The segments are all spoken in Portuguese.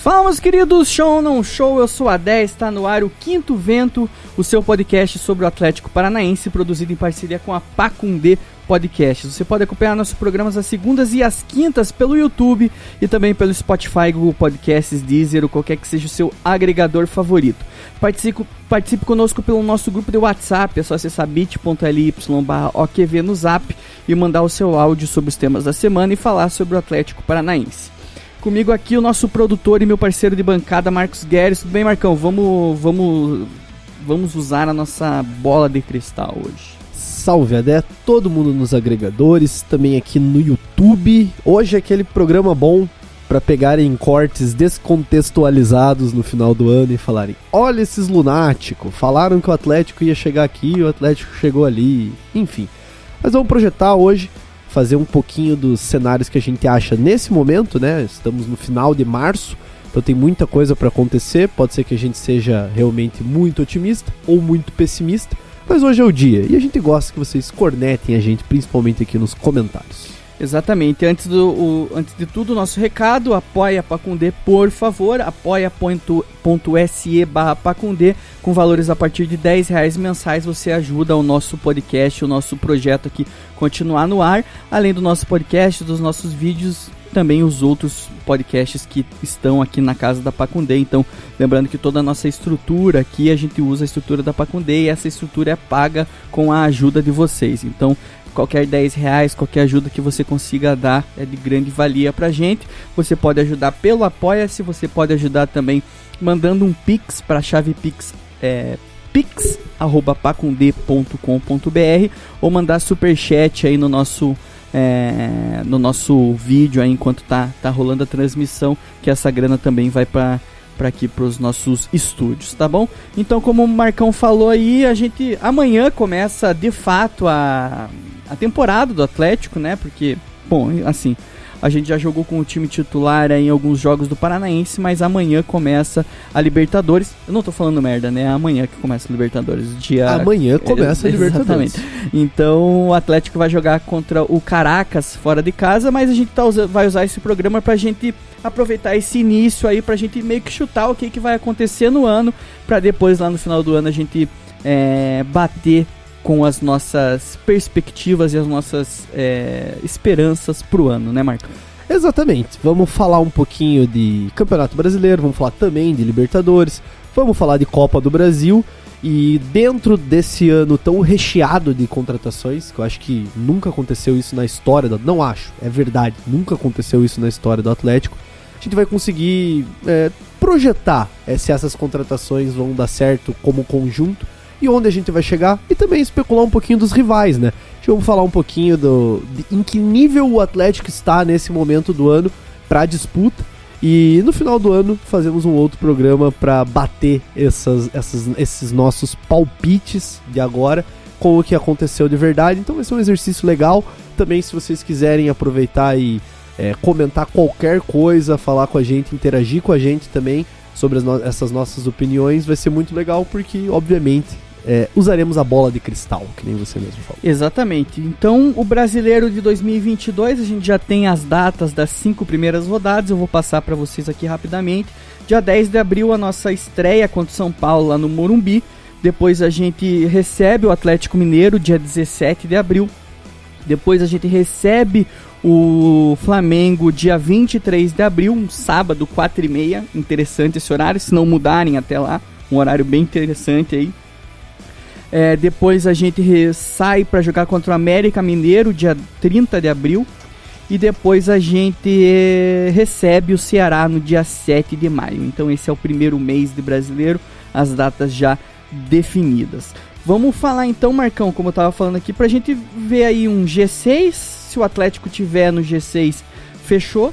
Fala, meus queridos, show ou não show, eu sou a 10, está no ar o Quinto Vento, o seu podcast sobre o Atlético Paranaense, produzido em parceria com a Pacundê Podcasts. Você pode acompanhar nossos programas às segundas e às quintas pelo YouTube e também pelo Spotify, Google Podcasts, Deezer ou qualquer que seja o seu agregador favorito. Participe conosco pelo nosso grupo de WhatsApp, é só acessar bit.ly/OQV no Zap e mandar o seu áudio sobre os temas da semana e falar sobre o Atlético Paranaense. Comigo aqui o nosso produtor e meu parceiro de bancada, Marcos Guedes. Tudo bem, Marcão? Vamos usar a nossa bola de cristal hoje. Salve, Adé, todo mundo nos agregadores, também aqui no YouTube. Hoje é aquele programa bom para pegarem cortes descontextualizados no final do ano e falarem: olha esses lunáticos, falaram que o Atlético ia chegar aqui e o Atlético chegou ali. Enfim, mas vamos projetar hoje, fazer um pouquinho dos cenários que a gente acha nesse momento, né? Estamos no final de março, então tem muita coisa para acontecer. Pode ser que a gente seja realmente muito otimista ou muito pessimista, mas hoje é o dia e a gente gosta que vocês cornetem a gente, principalmente aqui nos comentários. Exatamente, antes de tudo, nosso recado: apoia a Pacundê, por favor, apoia.se/Pacundê, com valores a partir de R$10 mensais, você ajuda o nosso podcast, o nosso projeto aqui continuar no ar, além do nosso podcast, dos nossos vídeos, também os outros podcasts que estão aqui na casa da Pacundê. Então, lembrando que toda a nossa estrutura aqui, a gente usa a estrutura da Pacundê e essa estrutura é paga com a ajuda de vocês. Então, qualquer R$10, qualquer ajuda que você consiga dar é de grande valia pra gente. Você pode ajudar pelo Apoia-se, você pode ajudar também mandando um Pix para a chave Pix, pix@pacundê.com.br, ou mandar superchat aí no nosso vídeo aí enquanto tá rolando a transmissão, que essa grana também vai para aqui pros nossos estúdios, tá bom? Então, como o Marcão falou aí, a gente amanhã começa de fato a temporada do Atlético, né? Porque, bom, assim, a gente já jogou com o time titular aí em alguns jogos do Paranaense, mas amanhã começa a Libertadores. Eu não tô falando merda, né? Amanhã que começa a Libertadores. Amanhã começa a Libertadores. Exatamente. Então o Atlético vai jogar contra o Caracas fora de casa, mas a gente vai usar esse programa pra gente aproveitar esse início aí, pra gente meio que chutar o que vai acontecer no ano, pra depois lá no final do ano a gente bater com as nossas perspectivas e as nossas esperanças pro ano, né, Marcão? Exatamente. Vamos falar um pouquinho de Campeonato Brasileiro, vamos falar também de Libertadores, vamos falar de Copa do Brasil. E dentro desse ano tão recheado de contratações, que eu acho que nunca aconteceu isso na história, não acho, é verdade, nunca aconteceu isso na história do Atlético, a gente vai conseguir projetar se essas contratações vão dar certo como conjunto e onde a gente vai chegar, e também especular um pouquinho dos rivais, né? Vamos falar um pouquinho em que nível o Atlético está nesse momento do ano para a disputa, e no final do ano fazemos um outro programa para bater esses nossos palpites de agora com o que aconteceu de verdade. Então vai ser um exercício legal. Também, se vocês quiserem aproveitar e comentar qualquer coisa, falar com a gente, interagir com a gente também sobre essas nossas opiniões, vai ser muito legal, porque obviamente usaremos a bola de cristal, que nem você mesmo falou. Exatamente. Então, o Brasileiro de 2022, a gente já tem as datas das 5 primeiras rodadas, eu vou passar para vocês aqui rapidamente. Dia 10 de abril, a nossa estreia contra o São Paulo lá no Morumbi. Depois a gente recebe o Atlético Mineiro, dia 17 de abril. Depois a gente recebe o Flamengo, dia 23 de abril, um sábado, 4h30. Interessante esse horário, se não mudarem até lá. Um horário bem interessante aí. Depois a gente sai para jogar contra o América Mineiro, dia 30 de abril. E depois a gente recebe o Ceará no dia 7 de maio. Então esse é o primeiro mês de Brasileiro, as datas já definidas. Vamos falar então, Marcão, como eu estava falando aqui, pra gente ver aí um G6. Se o Atlético tiver no G6, fechou.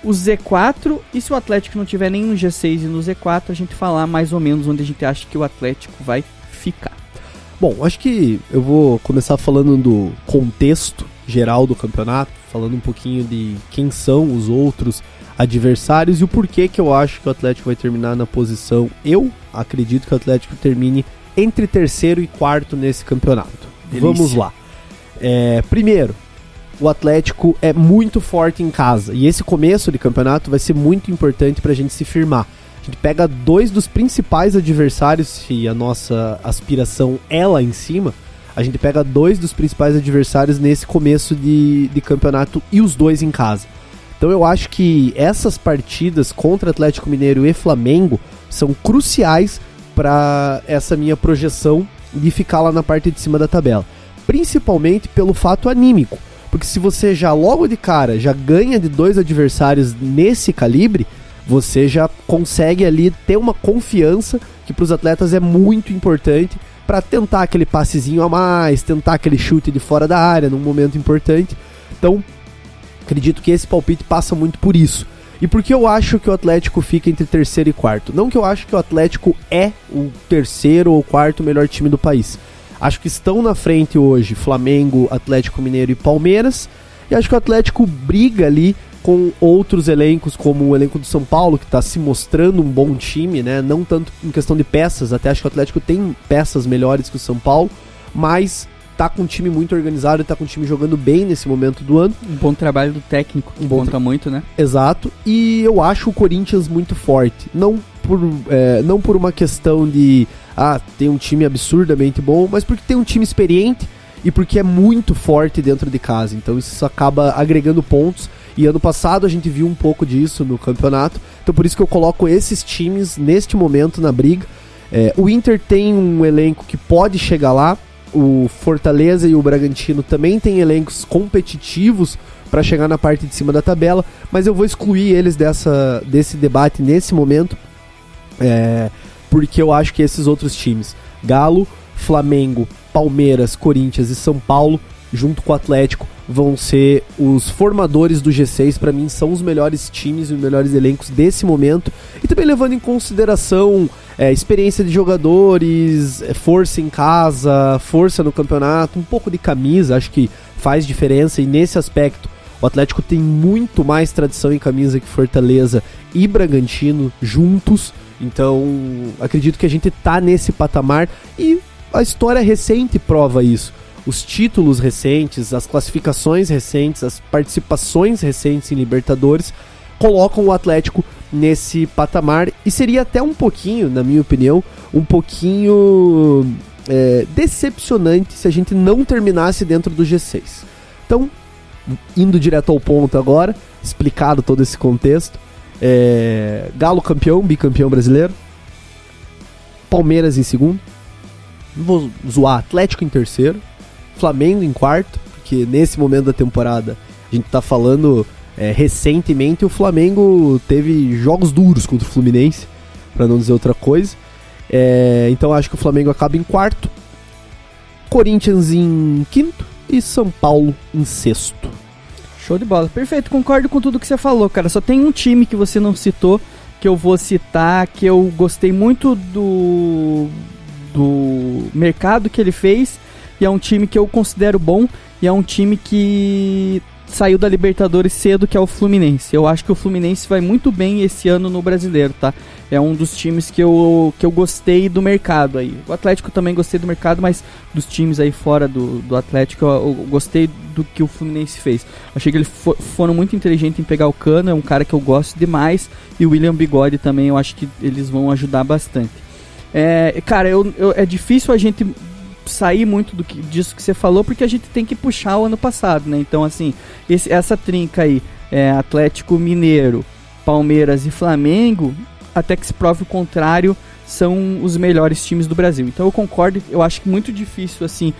O Z4, e se o Atlético não tiver nem no G6 e no Z4, a gente falar mais ou menos onde a gente acha que o Atlético vai ficar. Bom, acho que eu vou começar falando do contexto geral do campeonato, falando um pouquinho de quem são os outros adversários e o porquê que eu acho que o Atlético vai terminar na posição. Eu acredito que o Atlético termine entre terceiro e quarto nesse campeonato. Delícia. Vamos lá. Primeiro, o Atlético é muito forte em casa. E esse começo de campeonato vai ser muito importante pra gente se firmar. A gente pega 2 dos principais adversários, se a nossa aspiração é lá em cima, a gente pega 2 dos principais adversários nesse começo de campeonato e os 2 em casa. Então eu acho que essas partidas contra Atlético Mineiro e Flamengo são cruciais para essa minha projeção de ficar lá na parte de cima da tabela. Principalmente pelo fato anímico. Porque se você já logo de cara já ganha de 2 adversários nesse calibre, você já consegue ali ter uma confiança que para os atletas é muito importante para tentar aquele passezinho a mais, tentar aquele chute de fora da área num momento importante. Então, acredito que esse palpite passa muito por isso. E por que eu acho que o Atlético fica entre terceiro e quarto? Não que eu acho que o Atlético é o terceiro ou quarto melhor time do país. Acho que estão na frente hoje Flamengo, Atlético Mineiro e Palmeiras. E acho que o Atlético briga ali com outros elencos, como o elenco do São Paulo, que está se mostrando um bom time, né? Não tanto em questão de peças, até acho que o Atlético tem peças melhores que o São Paulo, mas tá com um time muito organizado e tá com um time jogando bem nesse momento do ano. Um bom trabalho do técnico, que conta muito, né? Exato. E eu acho o Corinthians muito forte. Não por uma questão de tem um time absurdamente bom, mas porque tem um time experiente e porque é muito forte dentro de casa. Então isso acaba agregando pontos. E ano passado a gente viu um pouco disso no campeonato. Então por isso que eu coloco esses times neste momento na briga. O Inter tem um elenco que pode chegar lá. O Fortaleza e o Bragantino também têm elencos competitivos para chegar na parte de cima da tabela, mas eu vou excluir eles desse debate nesse momento, porque eu acho que esses outros times, Galo, Flamengo, Palmeiras, Corinthians e São Paulo, junto com o Atlético, vão ser os formadores do G6. Para mim são os melhores times e os melhores elencos desse momento, e também levando em consideração experiência de jogadores, força em casa, força no campeonato, um pouco de camisa, acho que faz diferença. E nesse aspecto o Atlético tem muito mais tradição em camisa que Fortaleza e Bragantino juntos. Então acredito que a gente tá nesse patamar, e a história recente prova isso. Os títulos recentes, as classificações recentes, as participações recentes em Libertadores colocam o Atlético nesse patamar, e seria até um pouquinho, na minha opinião, decepcionante se a gente não terminasse dentro do G6. Então, indo direto ao ponto agora, explicado todo esse contexto, Galo campeão, bicampeão brasileiro, Palmeiras em segundo, vou zoar, Atlético em terceiro, Flamengo em quarto, porque nesse momento da temporada a gente tá falando recentemente o Flamengo teve jogos duros contra o Fluminense, para não dizer outra coisa. Então acho que o Flamengo acaba em quarto, Corinthians em quinto e São Paulo em sexto. Show de bola, perfeito, concordo com tudo que você falou, cara. Só tem um time que você não citou, que eu vou citar, que eu gostei muito do mercado que ele fez, e é um time que eu considero bom, e é um time que saiu da Libertadores cedo, que é o Fluminense. Eu acho que o Fluminense vai muito bem esse ano no Brasileiro, tá? É um dos times que eu gostei do mercado aí. O Atlético também gostei do mercado, mas dos times aí fora do Atlético eu gostei do que o Fluminense fez. Achei que eles foram muito inteligentes em pegar o Cano, é um cara que eu gosto demais, e o William Bigode também, eu acho que eles vão ajudar bastante. Cara, é difícil a gente sair muito disso que você falou, porque a gente tem que puxar o ano passado, né? Então, assim, essa trinca aí, Atlético Mineiro, Palmeiras e Flamengo, até que se prove o contrário, são os melhores times do Brasil. Então eu concordo, eu acho que muito difícil, assim,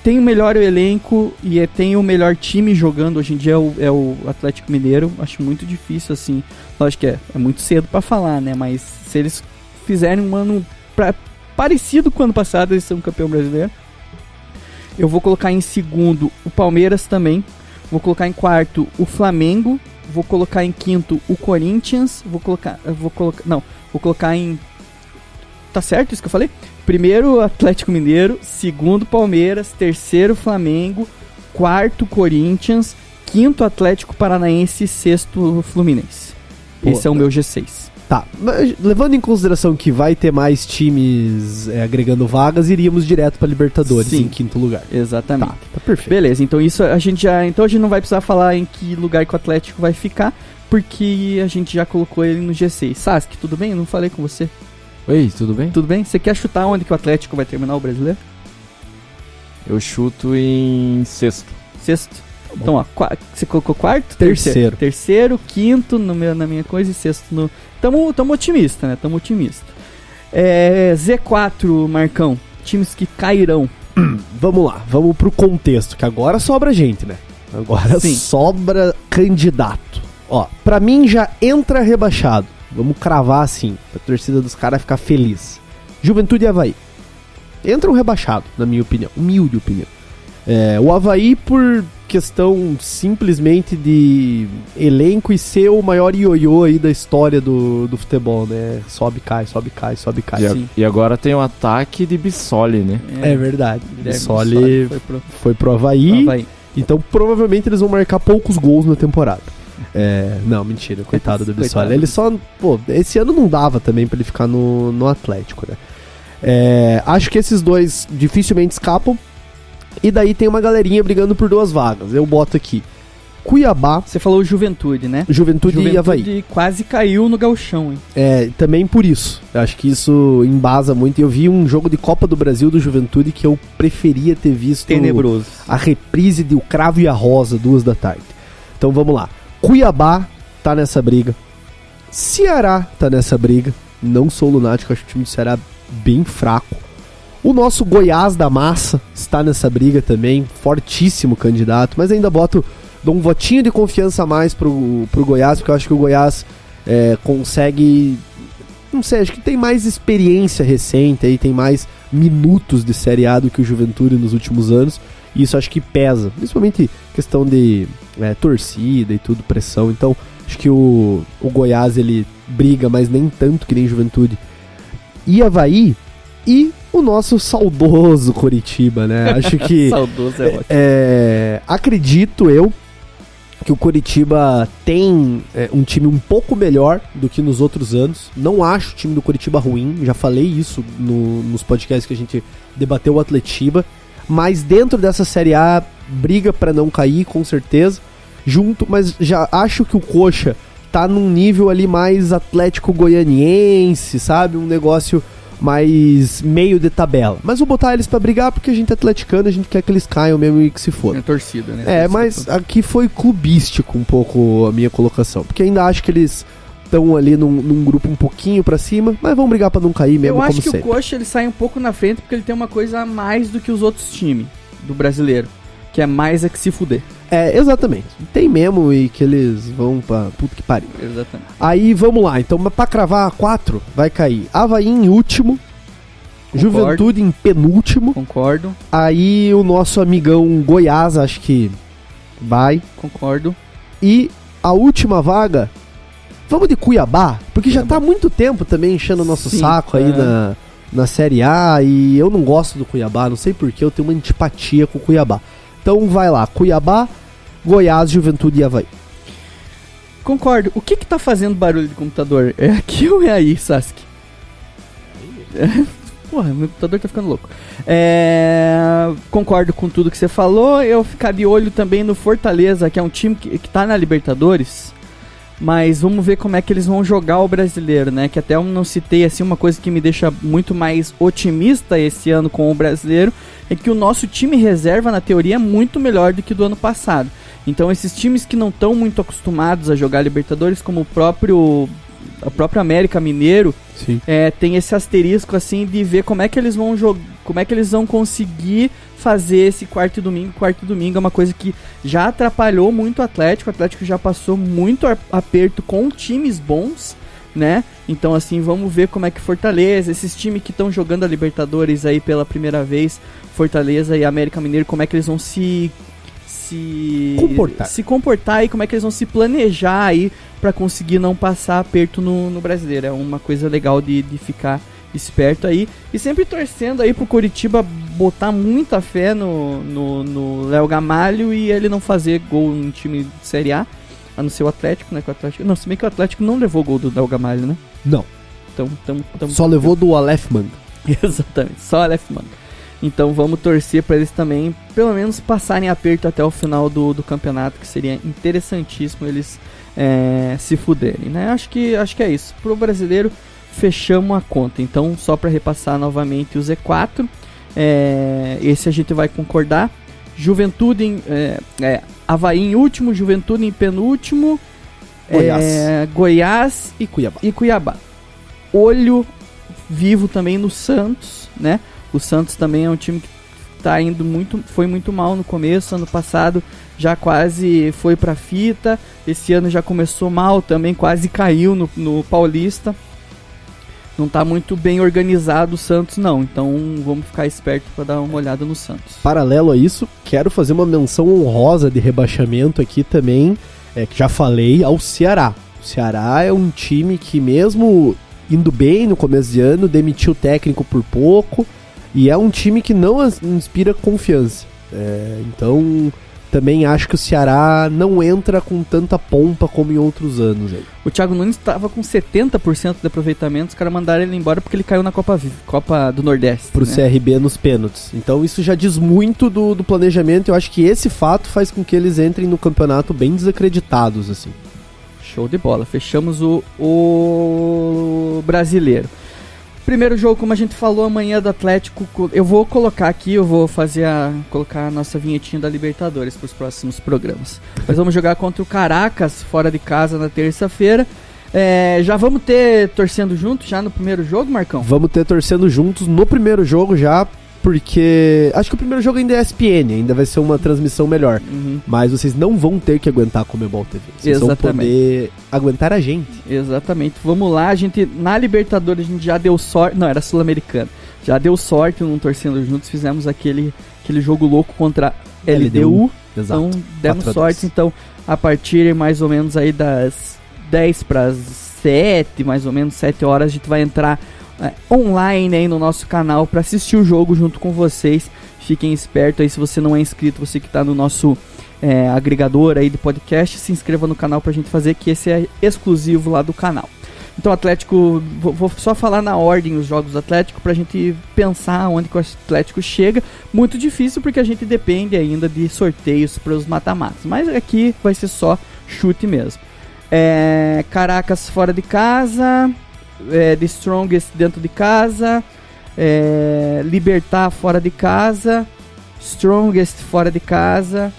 tem o melhor elenco e tem o melhor time jogando hoje em dia, é o Atlético Mineiro. Acho muito difícil, assim, lógico que é muito cedo pra falar, né? Mas se eles fizerem um ano parecido com o ano passado, eles são campeão brasileiro. Eu vou colocar em segundo o Palmeiras também. Vou colocar em quarto o Flamengo. Vou colocar em quinto o Corinthians. Vou colocar em... Tá certo isso que eu falei? Primeiro Atlético Mineiro, segundo Palmeiras, terceiro Flamengo, quarto Corinthians, quinto Atlético Paranaense e sexto Fluminense. Esse é o meu G6. Tá, mas levando em consideração que vai ter mais times agregando vagas, iríamos direto pra Libertadores em quinto lugar. Exatamente. Tá perfeito. Beleza, então isso a gente já... Então a gente não vai precisar falar em que lugar que o Atlético vai ficar, porque a gente já colocou ele no G6. Sasuke, tudo bem? Eu não falei com você. Oi, tudo bem? Tudo bem? Você quer chutar onde que o Atlético vai terminar o Brasileiro? Eu chuto em sexto. Sexto? Então, ó, você colocou quarto? Terceiro. Terceiro, quinto na minha coisa e sexto no... Tamo otimista, né? Tamo otimista. Z4, Marcão. Times que cairão. Vamos lá, vamos pro contexto, que agora sobra gente, né? Agora sobra candidato. Ó, pra mim já entra rebaixado. Vamos cravar assim, pra torcida dos caras ficar feliz. Juventude e Avaí. Entra um rebaixado, na minha opinião. Humilde opinião. O Avaí por questão simplesmente de elenco e ser o maior ioiô aí da história do futebol, né? Sobe, cai, sobe, cai, sobe, cai. E agora tem o ataque de Bissoli, né? É verdade. Bissoli foi pro Avaí. Então provavelmente eles vão marcar poucos gols na temporada. Não, mentira, coitado do Bissoli. Ele só, esse ano não dava também pra ele ficar no Atlético, né? Acho que esses dois dificilmente escapam. E daí tem uma galerinha brigando por 2 vagas. Eu boto aqui Cuiabá. Você falou Juventude, né? Juventude e Avaí. Quase caiu no gauchão, hein? Também por isso. Eu acho que isso embasa muito. Eu vi um jogo de Copa do Brasil do Juventude que eu preferia ter visto. Tenebroso. A reprise de O Cravo e a Rosa, 2 da tarde. Então vamos lá. Cuiabá tá nessa briga. Ceará tá nessa briga. Não sou lunático, acho que o time do Ceará bem fraco. O nosso Goiás da massa está nessa briga também, fortíssimo candidato, mas ainda dou um votinho de confiança a mais pro Goiás, porque eu acho que o Goiás consegue, não sei, acho que tem mais experiência recente, aí tem mais minutos de Série A do que o Juventude nos últimos anos, e isso acho que pesa, principalmente questão de torcida e tudo, pressão, então acho que o Goiás ele briga, mas nem tanto que nem Juventude e Avaí, e o nosso saudoso Coritiba, né? Acho que... Saudoso é ótimo. Acredito eu que o Coritiba tem um time um pouco melhor do que nos outros anos. Não acho o time do Coritiba ruim, já falei isso nos podcasts que a gente debateu o Atletiba. Mas dentro dessa Série A, briga pra não cair, com certeza. Mas já acho que o Coxa tá num nível ali mais Atlético Goianiense, sabe? Um negócio mais meio de tabela. Mas vou botar eles pra brigar porque a gente é atleticano, a gente quer que eles caiam mesmo e que se foda. É torcida, né? Mas aqui foi clubístico um pouco a minha colocação, porque ainda acho que eles estão ali num grupo um pouquinho pra cima, mas vão brigar pra não cair mesmo, como sempre. Eu acho que o Coxa ele sai um pouco na frente porque ele tem uma coisa a mais do que os outros times do brasileiro, que é mais que se fuder. Exatamente. Tem mesmo e que eles vão pra puta que pariu. Exatamente. Aí vamos lá, então pra cravar 4 vai cair Avaí em último, Concordo. Juventude em penúltimo. Concordo. Aí o nosso amigão Goiás acho que vai. Concordo. E a última vaga, vamos de Cuiabá, porque já tá há muito tempo também enchendo o nosso saco aí na Série A e eu não gosto do Cuiabá, não sei porquê, eu tenho uma antipatia com o Cuiabá. Então vai lá, Cuiabá, Goiás, Juventude e Avaí. Concordo. O que tá fazendo barulho de computador? É aqui ou é aí, Sasuke? Porra, meu computador tá ficando louco. Concordo com tudo que você falou. Eu ficar de olho também no Fortaleza, que é um time que tá na Libertadores. Mas vamos ver como é que eles vão jogar o brasileiro, né? Que até eu não citei, assim, uma coisa que me deixa muito mais otimista esse ano com o brasileiro é que o nosso time reserva, na teoria, é muito melhor do que do ano passado. Então esses times que não estão muito acostumados a jogar Libertadores, como o próprio América Mineiro, tem esse asterisco assim de ver como é que eles vão jogar, como é que eles vão conseguir fazer esse quarto e domingo. Quarto e domingo é uma coisa que já atrapalhou muito o Atlético já passou muito aperto com times bons, né? Então assim, vamos ver como é que Fortaleza, esses times que estão jogando a Libertadores aí pela primeira vez, Fortaleza e América Mineiro, como é que eles vão se comportar e como é que eles vão se planejar aí pra conseguir não passar aperto no brasileiro. É uma coisa legal de ficar esperto aí e sempre torcendo aí pro Coritiba botar muita fé no Léo Gamalho e ele não fazer gol no time de Série A não ser o Atlético, né? Se bem que o Atlético não levou gol do Léo Gamalho, né? Não. Então, Só levou do Aleph Manga. Exatamente, só Aleph Manga. Então vamos torcer para eles também, pelo menos passarem aperto até o final do campeonato, que seria interessantíssimo eles se fuderem, né? Acho que é isso. Pro brasileiro, fechamos a conta. Então, só para repassar novamente o Z4, esse a gente vai concordar. Juventude Avaí em último, Juventude em penúltimo, Goiás e Cuiabá. Olho vivo também no Santos, né? O Santos também é um time que foi muito mal no começo. Ano passado já quase foi pra fita. Esse ano já começou mal também, quase caiu no Paulista. Não tá muito bem organizado o Santos, não. Então vamos ficar esperto para dar uma olhada no Santos. Paralelo a isso, quero fazer uma menção honrosa de rebaixamento aqui também, que já falei, ao Ceará. O Ceará é um time que, mesmo indo bem no começo de ano, demitiu o técnico por pouco, e é um time que não inspira confiança. Então, também acho que o Ceará não entra com tanta pompa como em outros anos. O Thiago Nunes estava com 70% de aproveitamento, os caras mandaram ele embora porque ele caiu na Copa do Nordeste. Pro CRB nos pênaltis. Então isso já diz muito do planejamento. Eu acho que esse fato faz com que eles entrem no campeonato bem desacreditados, assim. Show de bola. Fechamos o brasileiro. Primeiro jogo, como a gente falou, amanhã do Atlético. Eu vou colocar aqui, colocar a nossa vinhetinha da Libertadores para os próximos programas. Mas vamos jogar contra o Caracas, fora de casa, na terça-feira. Já vamos ter torcendo juntos já no primeiro jogo, Marcão? Vamos ter torcendo juntos no primeiro jogo já, porque acho que o primeiro jogo ainda é ESPN, ainda vai ser uma transmissão melhor. Uhum. Mas vocês não vão ter que aguentar a Comebol TV. Vocês vão poder aguentar a gente. Exatamente. Vamos lá, na Libertadores a gente já deu sorte. Não, era Sul-Americana. Já deu sorte no Torcendo Juntos. Fizemos aquele jogo louco contra LDU. Exato. Então demos sorte. Então, a partir mais ou menos aí das 10 para as 7, mais ou menos 7 horas, a gente vai entrar online aí no nosso canal para assistir o jogo junto com vocês. Fiquem espertos aí, se você não é inscrito, você que está no nosso agregador aí de podcast, se inscreva no canal pra gente fazer, que esse é exclusivo lá do canal. Então, Atlético, vou só falar na ordem os jogos do Atlético pra gente pensar onde que o Atlético chega. Muito difícil porque a gente depende ainda de sorteios para os mata-matas, mas aqui vai ser só chute mesmo. Caracas fora de casa, The Strongest dentro de casa, Libertar fora de casa, Strongest fora de casa,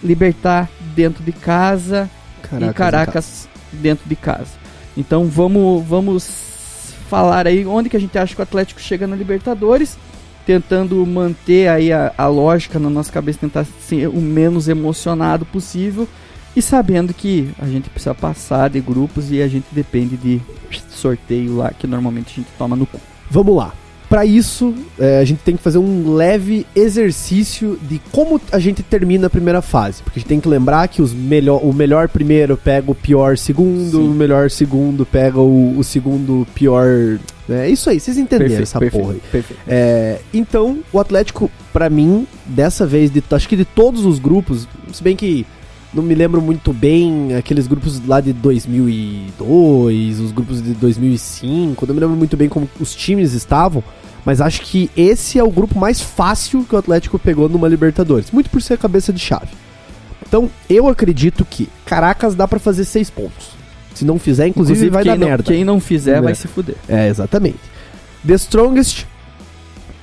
Libertar dentro de casa, e Caracas dentro de casa. Então vamos falar aí onde que a gente acha que o Atlético chega na Libertadores, tentando manter aí a lógica na nossa cabeça, tentar ser o menos emocionado possível, e sabendo que a gente precisa passar de grupos e a gente depende de sorteio lá, que normalmente a gente toma no cu. Vamos lá. Para isso, a gente tem que fazer um leve exercício de como a gente termina a primeira fase. Porque a gente tem que lembrar que o melhor primeiro pega o pior segundo, Sim. O melhor segundo pega o segundo pior... É isso aí, vocês entenderam essa porra aí. Perfeito. Então, o Atlético, pra mim, dessa vez, acho que de todos os grupos, se bem que não me lembro muito bem, aqueles grupos lá de 2002, os grupos de 2005, não me lembro muito bem como os times estavam, mas acho que esse é o grupo mais fácil que o Atlético pegou numa Libertadores, muito por ser cabeça de chave. Então, eu acredito que Caracas dá pra fazer 6 pontos. Se não fizer, inclusive vai dar merda. Quem não fizer vai se fuder. Exatamente. The Strongest,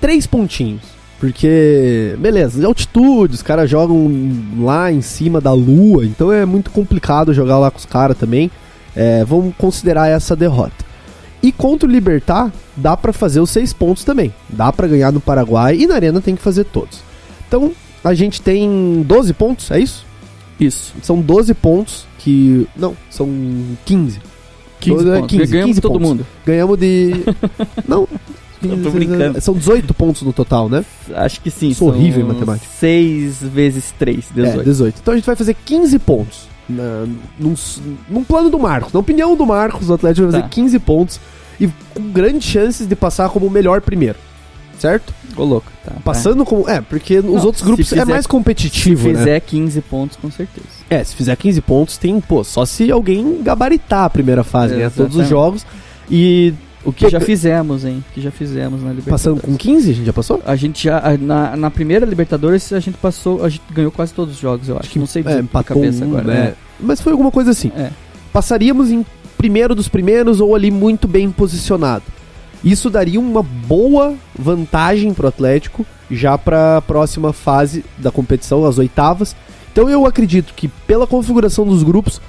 3 pontinhos. Porque, beleza, de altitude, os caras jogam lá em cima da lua, então é muito complicado jogar lá com os caras também. Vamos considerar essa derrota. E contra o Libertar, dá pra fazer os 6 pontos também. Dá pra ganhar no Paraguai e na Arena tem que fazer todos. Então, a gente tem 12 pontos, é isso? Isso. São 12 pontos que... Não, são 15. 15 pontos. Ganhamos 15 todo pontos. mundo. Ganhamos de... Não... Eu tô brincando. São 18 pontos no total, né? Acho que sim. Sou horrível em matemática. 6 vezes 3, 18. 18. Então a gente vai fazer 15 pontos. Num plano do Marcos. Na opinião do Marcos, o Atlético vai fazer 15 pontos. E com grandes chances de passar como o melhor primeiro. certo? Ô, louco. Tá, Passando com... porque os Não, outros grupos se fizer- é mais competitivo, Se né? fizer 15 pontos, com certeza. Se fizer 15 pontos, tem, só se alguém gabaritar a primeira fase, ganhar todos os Exatamente. jogos. E O que já fizemos, hein? O que já fizemos na Libertadores. passando com 15, a gente já passou? A gente já, na primeira Libertadores, a gente ganhou quase todos os jogos, eu acho. Não sei dizer por empatou cabeça agora. né? Mas foi alguma coisa assim. É. Passaríamos em primeiro dos primeiros ou ali muito bem posicionado. Isso daria uma boa vantagem pro Atlético já para a próxima fase da competição, as oitavas. Então eu acredito que pela configuração dos grupos,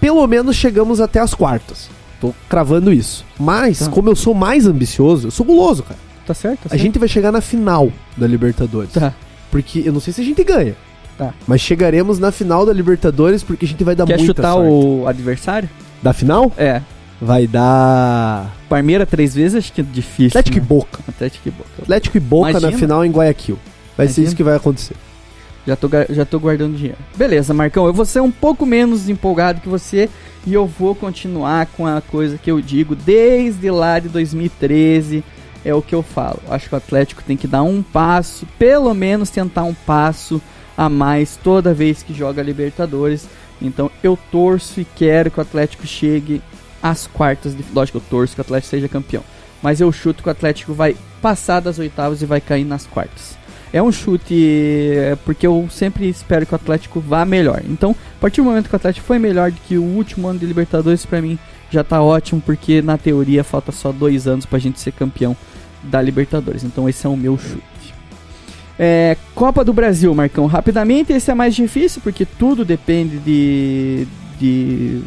pelo menos chegamos até as quartas. Tô cravando isso. Mas, Tá. como eu sou mais ambicioso, eu sou guloso, cara. Tá certo? Tá A certo. gente vai chegar na final da Libertadores. Tá. Porque eu não sei se a gente ganha. Tá. Mas chegaremos na final da Libertadores porque a gente vai dar Quer muita chutar sorte. o adversário? Da final? É. Vai dar Parmeira 3 vezes, acho que é difícil. Atlético né? e Boca. Atlético e Boca. Atlético e Boca Imagina. na final em Guayaquil. Vai ser Imagina. isso que vai acontecer. Já tô guardando dinheiro. Beleza, Marcão, eu vou ser um pouco menos empolgado que você e eu vou continuar com a coisa que eu digo desde lá de 2013. É o que eu falo. Acho que o Atlético tem que dar um passo, pelo menos tentar um passo a mais toda vez que joga Libertadores. Então eu torço e quero que o Atlético chegue às quartas de... Lógico, eu torço que o Atlético seja campeão. Mas eu chuto que o Atlético vai passar das oitavas e vai cair nas quartas. É um chute porque eu sempre espero que o Atlético vá melhor. Então, a partir do momento que o Atlético foi melhor do que o último ano de Libertadores, pra mim já tá ótimo, porque na teoria falta só 2 anos pra gente ser campeão da Libertadores. Então esse é o meu chute. Copa do Brasil, Marcão. Rapidamente, esse é mais difícil, porque tudo depende de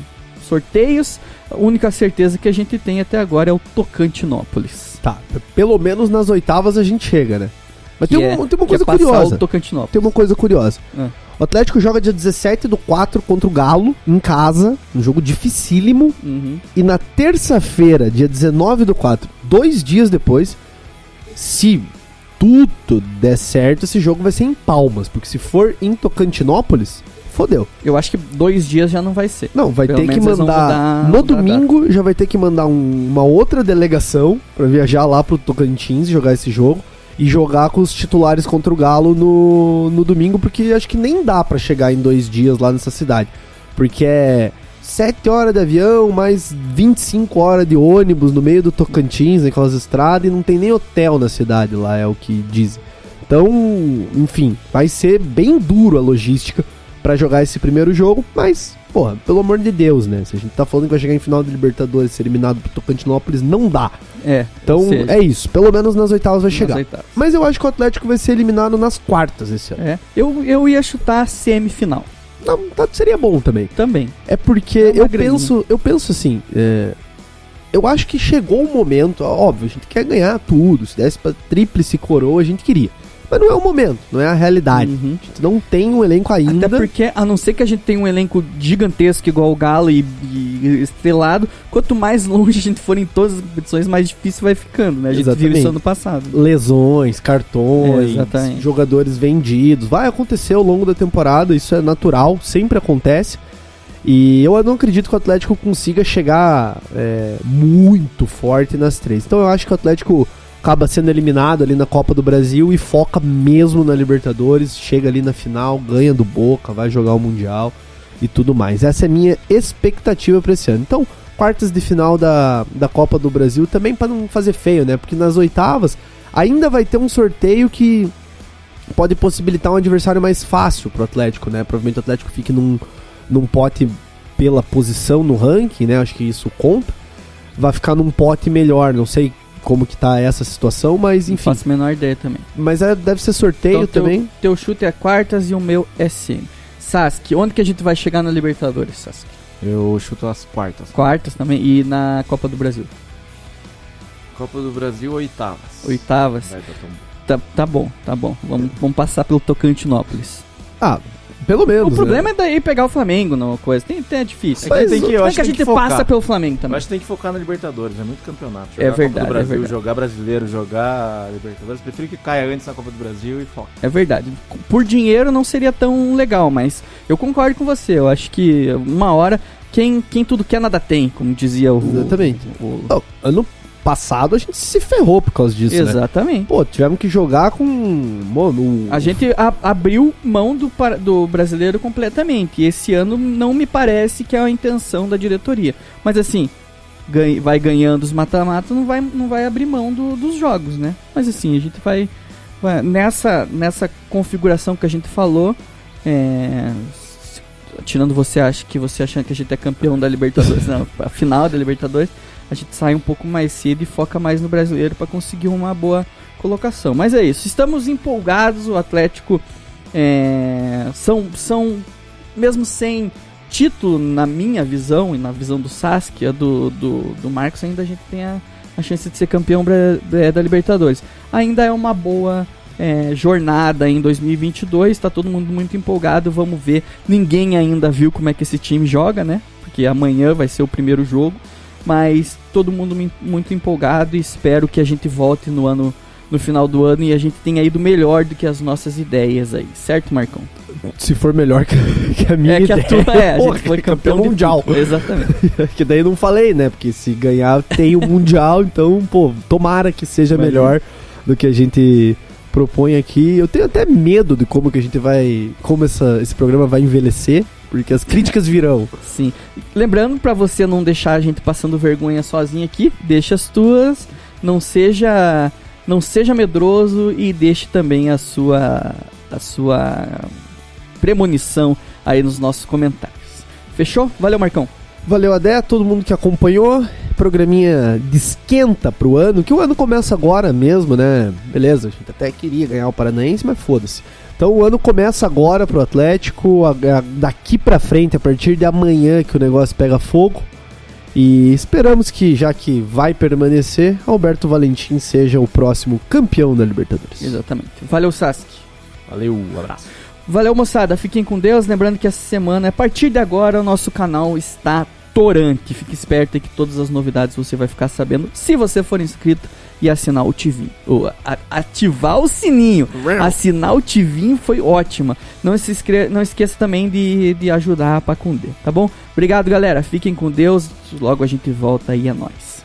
sorteios. A única certeza que a gente tem até agora é o Tocantinópolis. Tá, pelo menos nas oitavas a gente chega, né? Mas tem uma coisa passar curiosa. o Tocantinópolis. Tem uma coisa curiosa. O Atlético joga dia 17/4 contra o Galo, em casa, um jogo dificílimo. Uhum. E na terça-feira, dia 19/4, 2 dias depois, se tudo der certo, esse jogo vai ser em Palmas. Porque se for em Tocantinópolis, fodeu. Eu acho que 2 dias já não vai ser. Não, vai Pelo ter que menos eles vão mandar... mudar No a domingo, já vai ter que mandar uma outra delegação pra viajar lá pro Tocantins e jogar esse jogo. E jogar com os titulares contra o Galo no domingo, porque acho que nem dá pra chegar em 2 dias lá nessa cidade. Porque é 7 horas de avião, mais 25 horas de ônibus no meio do Tocantins, naquelas estradas, e não tem nem hotel na cidade lá, é o que dizem. Então, enfim, vai ser bem duro a logística pra jogar esse primeiro jogo, mas, porra, pelo amor de Deus, né? Se a gente tá falando que vai chegar em final de Libertadores e ser eliminado pro Tocantinópolis, não dá. Então, ou seja, é isso. Pelo menos nas oitavas vai nas chegar. oitavas. Mas eu acho que o Atlético vai ser eliminado nas quartas esse ano. Eu ia chutar semifinal. Não, seria bom também. Também. É porque É uma eu graninha. penso assim, eu acho que chegou o momento, óbvio, a gente quer ganhar tudo, se desse pra tríplice coroa, a gente queria. Mas não é o momento, não é a realidade. Uhum. A gente não tem um elenco ainda. Até porque, a não ser que a gente tenha um elenco gigantesco igual o Galo e estrelado, quanto mais longe a gente for em todas as competições, mais difícil vai ficando, né? A gente viu Exatamente. isso ano passado. Lesões, cartões, Exatamente. jogadores vendidos. Vai acontecer ao longo da temporada, isso é natural, sempre acontece. E eu não acredito que o Atlético consiga chegar muito forte nas 3. Então eu acho que o Atlético acaba sendo eliminado ali na Copa do Brasil e foca mesmo na Libertadores, chega ali na final, ganha do Boca, vai jogar o Mundial e tudo mais. Essa é a minha expectativa para esse ano. Então, quartas de final da Copa do Brasil também para não fazer feio, né? Porque nas oitavas ainda vai ter um sorteio que pode possibilitar um adversário mais fácil pro Atlético, né? Provavelmente o Atlético fique num pote pela posição no ranking, né? Acho que isso conta. Vai ficar num pote melhor, não sei como que tá essa situação, mas Não enfim. faço a menor ideia também. Mas deve ser sorteio Então, também. Teu chute é quartas e o meu é semi. Sasuke, onde que a gente vai chegar na Libertadores, Sasuke? Eu chuto as quartas. Quartas também e na Copa do Brasil? Copa do Brasil, oitavas. Oitavas? Vai dar Tá bom. Vamos passar pelo Tocantinópolis. Ah, pelo menos. O problema é daí pegar o Flamengo, não coisa. É difícil. Mas tem que- eu Como é acho que a que tem gente que focar. passa pelo Flamengo Eu também? acho que tem que focar na Libertadores, é muito campeonato. É Jogar verdade, Copa do Brasil, é verdade. jogar brasileiro, jogar Libertadores. Prefiro que caia antes na Copa do Brasil e foca. É verdade. Por dinheiro não seria tão legal, mas eu concordo com você. Eu acho que uma hora, quem tudo quer nada tem, como dizia o... Exatamente. o- Ano passado a gente se ferrou por causa disso, né? Exatamente. Pô, tivemos que jogar com... Mano, A gente abriu mão do brasileiro completamente. E esse ano não me parece que é a intenção da diretoria. Mas assim, vai ganhando os mata-mata, não vai abrir mão dos jogos, né? Mas assim, a gente vai nessa configuração que a gente falou, tirando você achando que a gente é campeão da Libertadores, não, a final da Libertadores, a gente sai um pouco mais cedo e foca mais no brasileiro para conseguir uma boa colocação. Mas é isso, estamos empolgados, o Atlético são mesmo sem título, na minha visão e na visão do Saskia, do Marcos, ainda a gente tem a chance de ser campeão da Libertadores. Ainda é uma boa jornada em 2022, tá todo mundo muito empolgado, vamos ver. Ninguém ainda viu como é que esse time joga, né? Porque amanhã vai ser o primeiro jogo, mas todo mundo muito empolgado e espero que a gente volte no final do ano e a gente tenha ido melhor do que as nossas ideias aí, certo, Marcão? Se for melhor que a minha ideia. A gente foi campeão mundial. Exatamente. Que daí eu não falei, né? Porque se ganhar tem o mundial, então, pô, tomara que seja melhor do que a gente propõe aqui. Eu tenho até medo de como que a gente como esse programa vai envelhecer, porque as críticas virão. Sim. Lembrando, pra você não deixar a gente passando vergonha sozinho aqui, deixa as tuas, não seja medroso e deixe também a sua premonição aí nos nossos comentários. Fechou? Valeu, Marcão. Valeu, Adé, todo mundo que acompanhou. Programinha de esquenta pro ano, que o ano começa agora mesmo, né? Beleza, a gente até queria ganhar o Paranaense, mas foda-se. Então o ano começa agora pro Atlético, daqui pra frente, a partir de amanhã que o negócio pega fogo. E esperamos que, já que vai permanecer, Alberto Valentim seja o próximo campeão da Libertadores. Exatamente. Valeu, Sasuke. Valeu, um abraço. Valeu, moçada. Fiquem com Deus. Lembrando que essa semana, a partir de agora, o nosso canal está torante. Fique esperto aí que todas as novidades você vai ficar sabendo se você for inscrito e assinar o Tivinho. Ativar o sininho. Assinar o Tivinho foi ótima. Não esqueça também de ajudar a Pacundê, tá bom? Obrigado, galera. Fiquem com Deus. Logo a gente volta aí, é nóis.